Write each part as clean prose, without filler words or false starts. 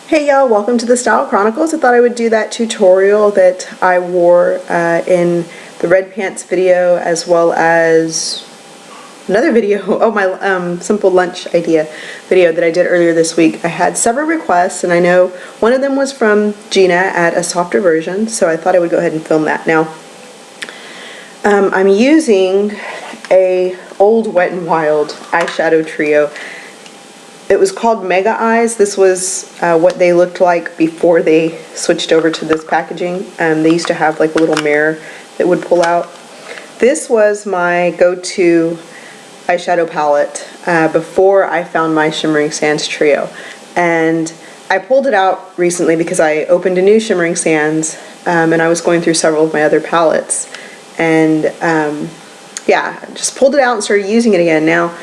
Hey y'all, welcome to the Style Chronicles. I thought I would do that tutorial that I wore in the red pants video, as well as another video, oh my simple lunch idea video that I did earlier this week. I had several requests, and I know one of them was from Gina at A Softer Version, so I thought I would go ahead and film that. Now, I'm using a old Wet n Wild eyeshadow trio. It was called Mega Eyes. This was what they looked like before they switched over to this packaging. They used to have like a little mirror that would pull out. This was my go-to eyeshadow palette before I found my Shimmering Sands trio. And I pulled it out recently because I opened a new Shimmering Sands and I was going through several of my other palettes. And yeah, I just pulled it out and started using it again. Now,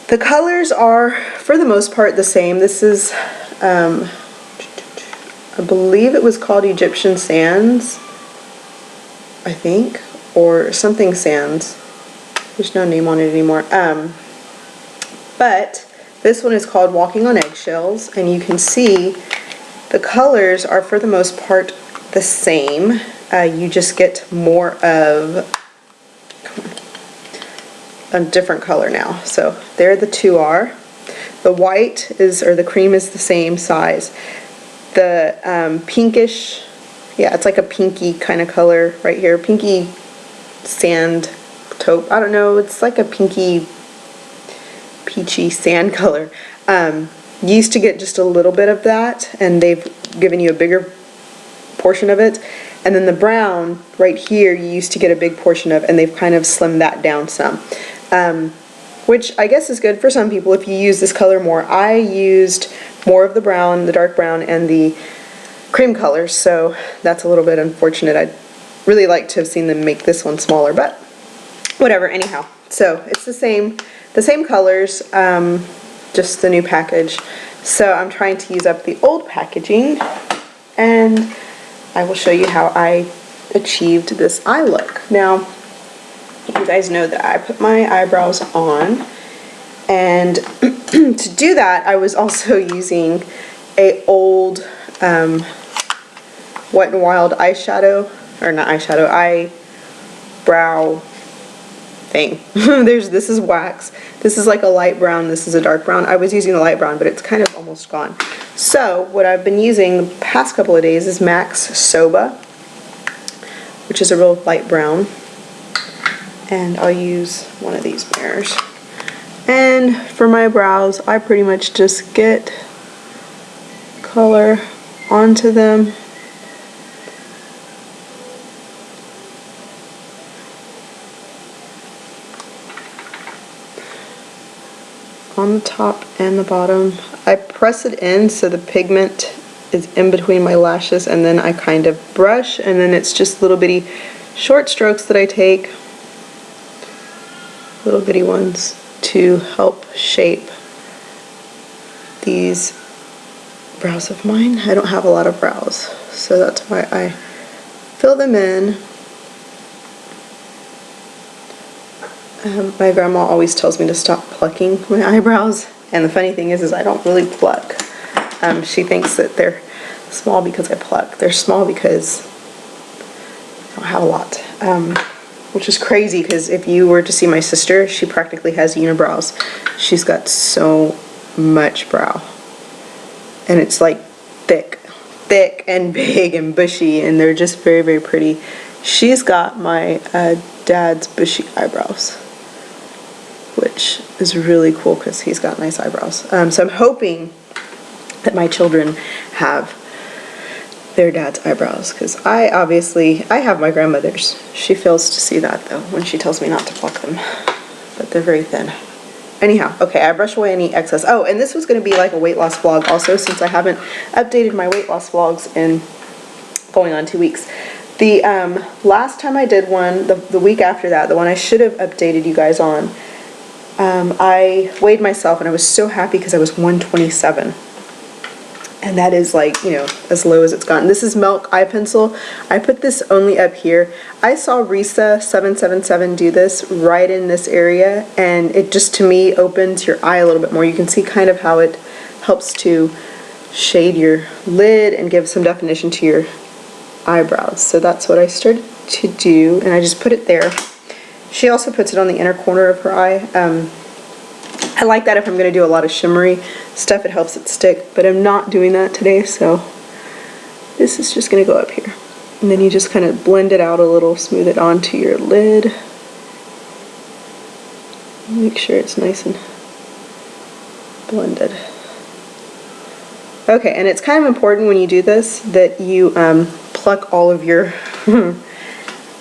the colors are, for the most part, the same. This is, I believe it was called Egyptian Sands, I think, or something Sands. There's no name on it anymore. But this one is called Walking on Eggshells, and you can see the colors are, for the most part, the same. You just get more of a different color now. So there the two are. The white is, or the cream is the same size. The pinkish, yeah, it's like a pinky kind of color right here. Pinky sand taupe. I don't know, it's like a pinky peachy sand color. You used to get just a little bit of that, and they've given you a bigger portion of it. And then the brown right here you used to get a big portion of, and they've kind of slimmed that down some. Which I guess is good for some people if you use this color more. I used more of the brown, the dark brown, and the cream colors, so that's a little bit unfortunate. I'd really like to have seen them make this one smaller, but whatever, anyhow. So it's the same colors, just the new package. So I'm trying to use up the old packaging, and I will show you how I achieved this eye look. Now, you guys know that I put my eyebrows on, and to do that I was also using a old Wet n Wild eyeshadow, or not eyeshadow, eyebrow thing. This is wax. This is like a light brown, this is a dark brown. I was using a light brown, but it's kind of almost gone. So what I've been using the past couple of days is MAC's Soba, which is a real light brown. And I'll use one of these mirrors. And for my brows, I pretty much just get color onto them. On the top and the bottom. I press it in so the pigment is in between my lashes, and then I kind of brush, and then it's just little bitty short strokes that I take, little bitty ones, to help shape these brows of mine. I don't have a lot of brows, so that's why I fill them in. My grandma always tells me to stop plucking my eyebrows, and the funny thing is I don't really pluck. She thinks that they're small because I pluck. They're small because I don't have a lot, which is crazy because if you were to see my sister, she practically has unibrows. She's got so much brow, and it's like thick and big and bushy, and they're just very, very pretty. She's got my dad's bushy eyebrows, which is really cool because he's got nice eyebrows. So I'm hoping that my children have their dad's eyebrows, because I have my grandmother's. She fails to see that though when she tells me not to pluck them, but they're very thin. Anyhow, okay, I brush away any excess. Oh, and this was going to be like a weight loss vlog also, since I haven't updated my weight loss vlogs in going on 2 weeks. The last time I did one, the week after that, the one I should have updated you guys on, I weighed myself and I was so happy because I was 127. And that is like, you know, as low as it's gotten. This is Milk Eye Pencil. I put this only up here. I saw Risa777 do this right in this area, and it just, to me, opens your eye a little bit more. You can see kind of how it helps to shade your lid and give some definition to your eyebrows. So that's what I started to do, and I just put it there. She also puts it on the inner corner of her eye. I like that if I'm going to do a lot of shimmery stuff, it helps it stick, but I'm not doing that today, so this is just going to go up here. And then you just kind of blend it out a little, smooth it onto your lid. Make sure it's nice and blended. Okay, and it's kind of important when you do this that you pluck all of your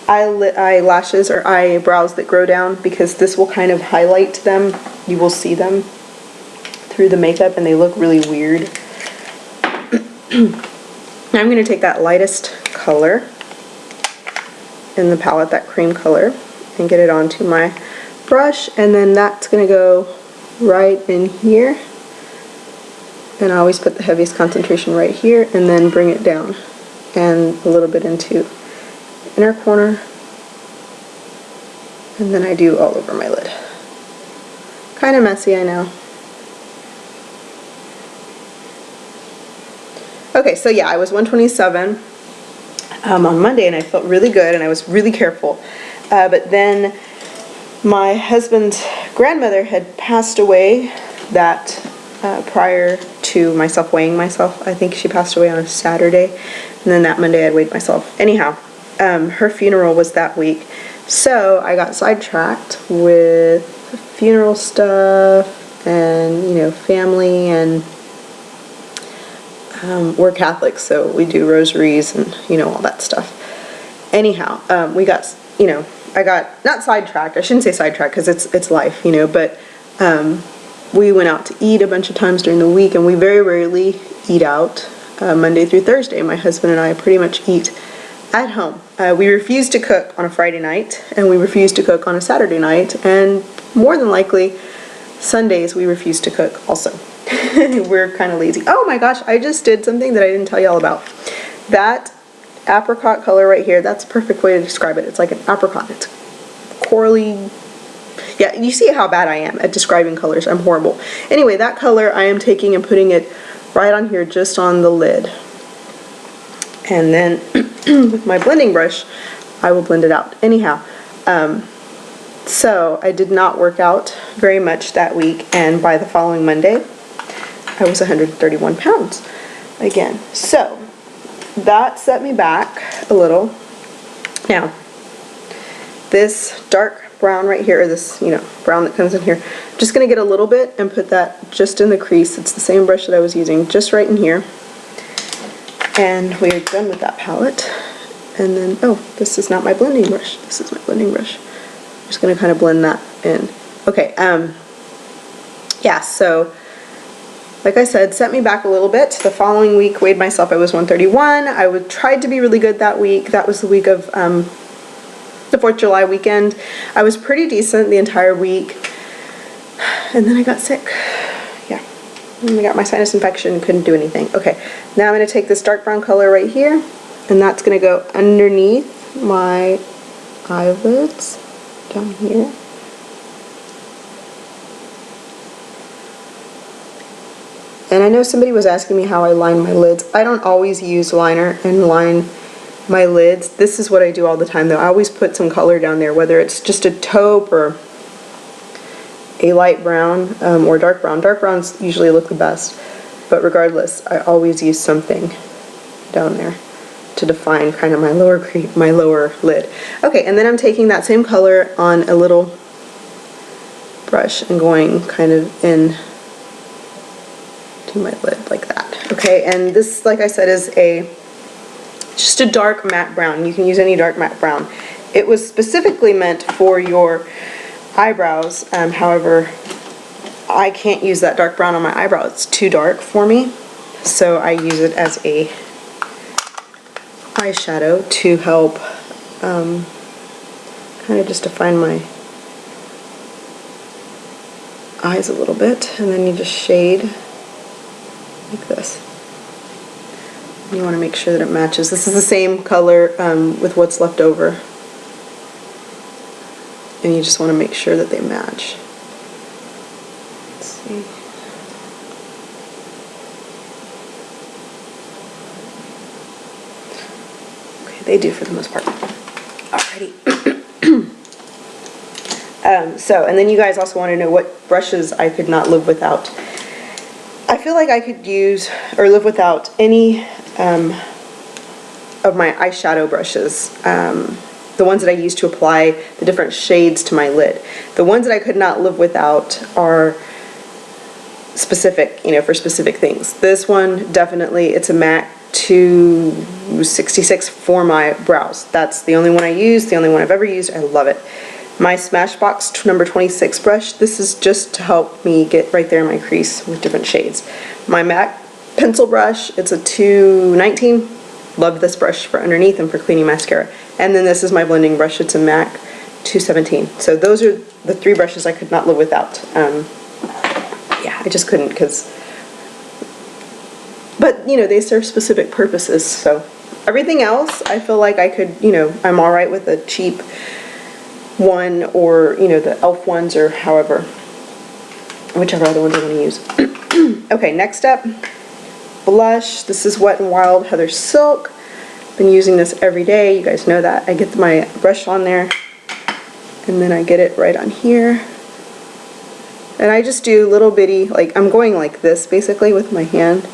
eyelashes or eyebrows that grow down, because this will kind of highlight them. You will see them through the makeup and they look really weird. Now I'm going to take that lightest color in the palette, that cream color, and get it onto my brush, and then that's going to go right in here. And I always put the heaviest concentration right here and then bring it down and a little bit into the inner corner, and then I do all over my lid. Kind of messy, I know. Okay, so yeah, I was 127 on Monday and I felt really good and I was really careful. But then my husband's grandmother had passed away that prior to myself weighing myself. I think she passed away on a Saturday, and then that Monday I'd weighed myself. Anyhow, her funeral was that week, so I got sidetracked with funeral stuff and, you know, family, and we're Catholics, so we do rosaries and, you know, all that stuff. Anyhow, we got, you know, I got, not sidetracked, I shouldn't say sidetracked because it's life, you know, but we went out to eat a bunch of times during the week, and we very rarely eat out Monday through Thursday. My husband and I pretty much eat at home. We refuse to cook on a Friday night, and we refuse to cook on a Saturday night, and more than likely Sundays we refuse to cook also. We're kind of lazy. Oh my gosh, I just did something that I didn't tell y'all about. That apricot color right here, that's a perfect way to describe it. It's like an apricot. It's corally. Yeah, you see how bad I am at describing colors. I'm horrible. Anyway, that color I am taking and putting it right on here, just on the lid. And then with my blending brush, I will blend it out. Anyhow, so I did not work out very much that week, and by the following Monday, I was 131 pounds again. So that set me back a little. Now, this dark brown right here, or this, you know, brown that comes in here, I'm just going to get a little bit and put that just in the crease. It's the same brush that I was using, just right in here. And we are done with that palette. And then, oh, this is not my blending brush. This is my blending brush. I'm just going to kind of blend that in. Okay, yeah, so like I said, set me back a little bit. The following week, weighed myself, I was 131. I tried to be really good that week. That was the week of the 4th of July weekend. I was pretty decent the entire week, and then I got sick. Yeah, and I got my sinus infection and couldn't do anything. Okay, now I'm going to take this dark brown color right here, and that's going to go underneath my eyelids down here. And I know somebody was asking me how I line my lids. I don't always use liner and line my lids. This is what I do all the time though. I always put some color down there, whether it's just a taupe or a light brown or dark brown. Dark browns usually look the best, but regardless, I always use something down there to define kind of my lower lid. Okay, and then I'm taking that same color on a little brush and going kind of in to my lid like that. Okay, and this, like I said, is just a dark matte brown. You can use any dark matte brown. It was specifically meant for your eyebrows. However, I can't use that dark brown on my eyebrow. It's too dark for me. So I use it as a eyeshadow to help kind of just define my eyes a little bit. And then you just shade like this. You want to make sure that it matches. This is the same color with what's left over. And you just want to make sure that they match. Let's see. They do for the most part. Alrighty. And then you guys also want to know what brushes I could not live without. I feel like I could use or live without any of my eyeshadow brushes. The ones that I use to apply the different shades to my lid. The ones that I could not live without are specific, for specific things. This one, definitely, it's a MAC 266 for my brows. That's the only one I use, the only one I've ever used. I love it. My Smashbox number 26 brush, this is just to help me get right there in my crease with different shades. My MAC pencil brush, it's a 219. Love this brush for underneath and for cleaning mascara. And then this is my blending brush, it's a MAC 217. So those are the 3 brushes I could not live without. Yeah, I just couldn't but they serve specific purposes. So everything else, I feel like I could, I'm all right with a cheap one or, the e.l.f. ones or whichever other ones I want to use. Okay, next up, blush. This is Wet n Wild Heather Silk. Been using this every day. You guys know that. I get my brush on there and then I get it right on here. And I just do little bitty, I'm going like this basically with my hand.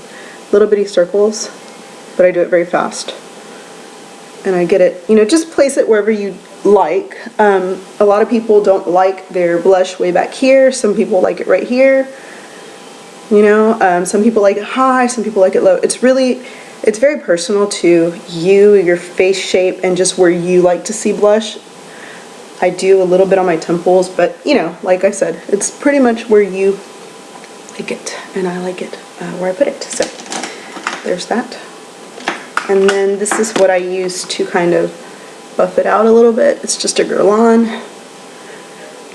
Little bitty circles, but I do it very fast. And I get it, just place it wherever you like. A lot of people don't like their blush way back here. Some people like it right here. Some people like it high, some people like it low. It's very personal to you, your face shape, and just where you like to see blush. I do a little bit on my temples, but like I said, it's pretty much where you like it, and I like it where I put it. So there's that. And then this is what I use to kind of buff it out a little bit. It's just a Guerlain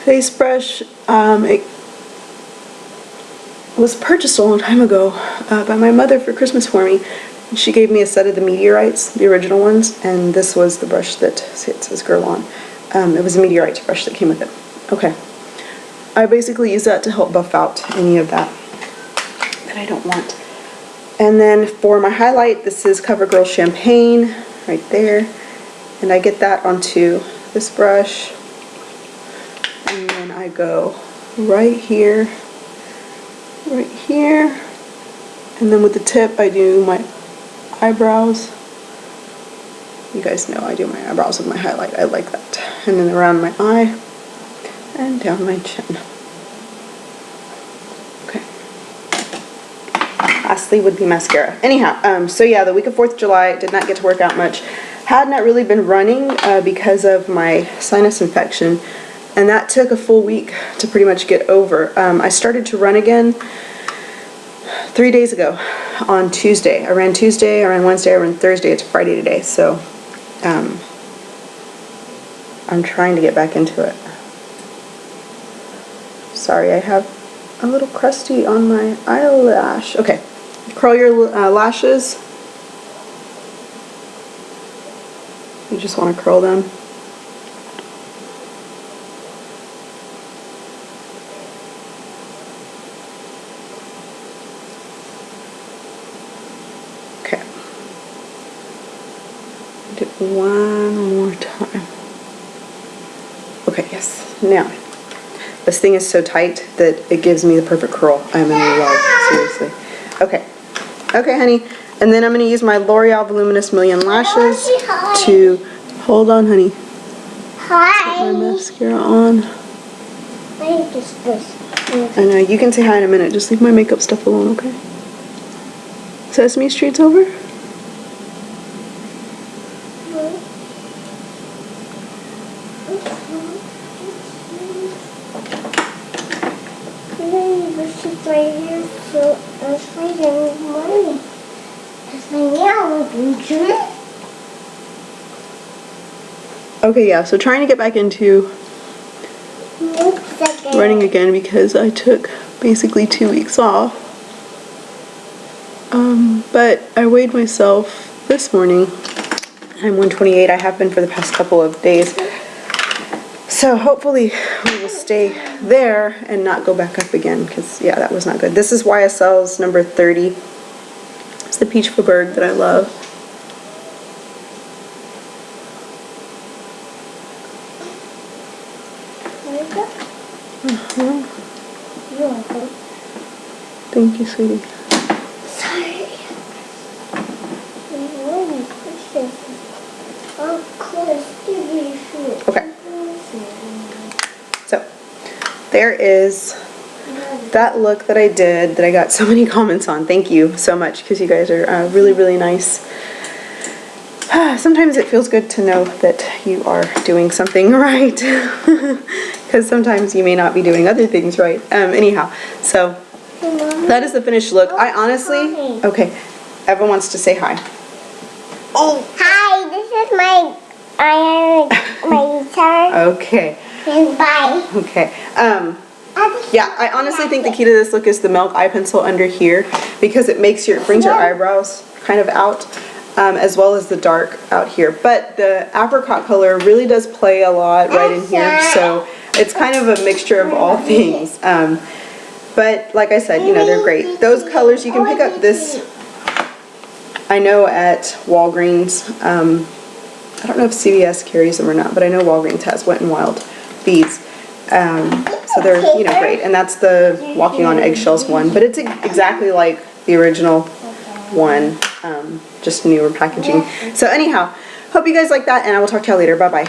face brush. It was purchased a long time ago by my mother for Christmas for me. She gave me a set of the Meteorites, the original ones, and this was the brush that, see, it says Guerlain. It was a Meteorites brush that came with it. Okay. I basically use that to help buff out any of that I don't want. And then for my highlight, this is CoverGirl Champagne right there. And I get that onto this brush. And then I go right here. And then with the tip, I do my eyebrows. You guys know I do my eyebrows with my highlight. I like that. And then around my eye and down my chin. Okay. Lastly would be mascara. Anyhow, so yeah, the week of 4th of July, did not get to work out much. Had not really been running because of my sinus infection, and that took a full week to pretty much get over. I started to run again 3 days ago on Tuesday. I ran Tuesday, I ran Wednesday, I ran Thursday. It's Friday today, so I'm trying to get back into it. Sorry, I have a little crusty on my eyelash. Okay, curl your lashes. You just want to curl them. Okay. Do it one more time. Okay, yes. Now, this thing is so tight that it gives me the perfect curl. I'm in love, seriously. Okay. Okay, honey. And then I'm going to use my L'Oreal Voluminous Million Lashes to, hold on, honey. Hi. Put my mascara on. I know, you can say hi in a minute. Just leave my makeup stuff alone, okay? Sesame Street's over? Okay, yeah, so trying to get back into running again because I took basically 2 weeks off. But I weighed myself this morning. I'm 128. I have been for the past couple of days. So hopefully we will stay there and not go back up again because, yeah, that was not good. This is YSL's number 30. It's the Peach Faubourg that I love. Thank you, sweetie. Sorry. Okay. So, there is that look that I did that I got so many comments on. Thank you so much because you guys are really, really nice. Sometimes it feels good to know that you are doing something right because sometimes you may not be doing other things right. Anyhow, so that is the finished look. I honestly, okay, Eva wants to say hi. Oh! Hi, this is my turn. Okay. And bye. Okay. Yeah, I honestly think the key to this look is the Milk Eye Pencil under here because it brings your eyebrows kind of out, as well as the dark out here. But the apricot color really does play a lot right in here, so it's kind of a mixture of all things. But like I said, you know, they're great. Those colors, you can pick up this, I know at Walgreens, I don't know if CVS carries them or not, but I know Walgreens has Wet n Wild beads. So they're, you know, great. And that's the Walking on Eggshells one, but it's exactly like the original one, just newer packaging. So anyhow, hope you guys like that, and I will talk to y'all later. Bye-bye.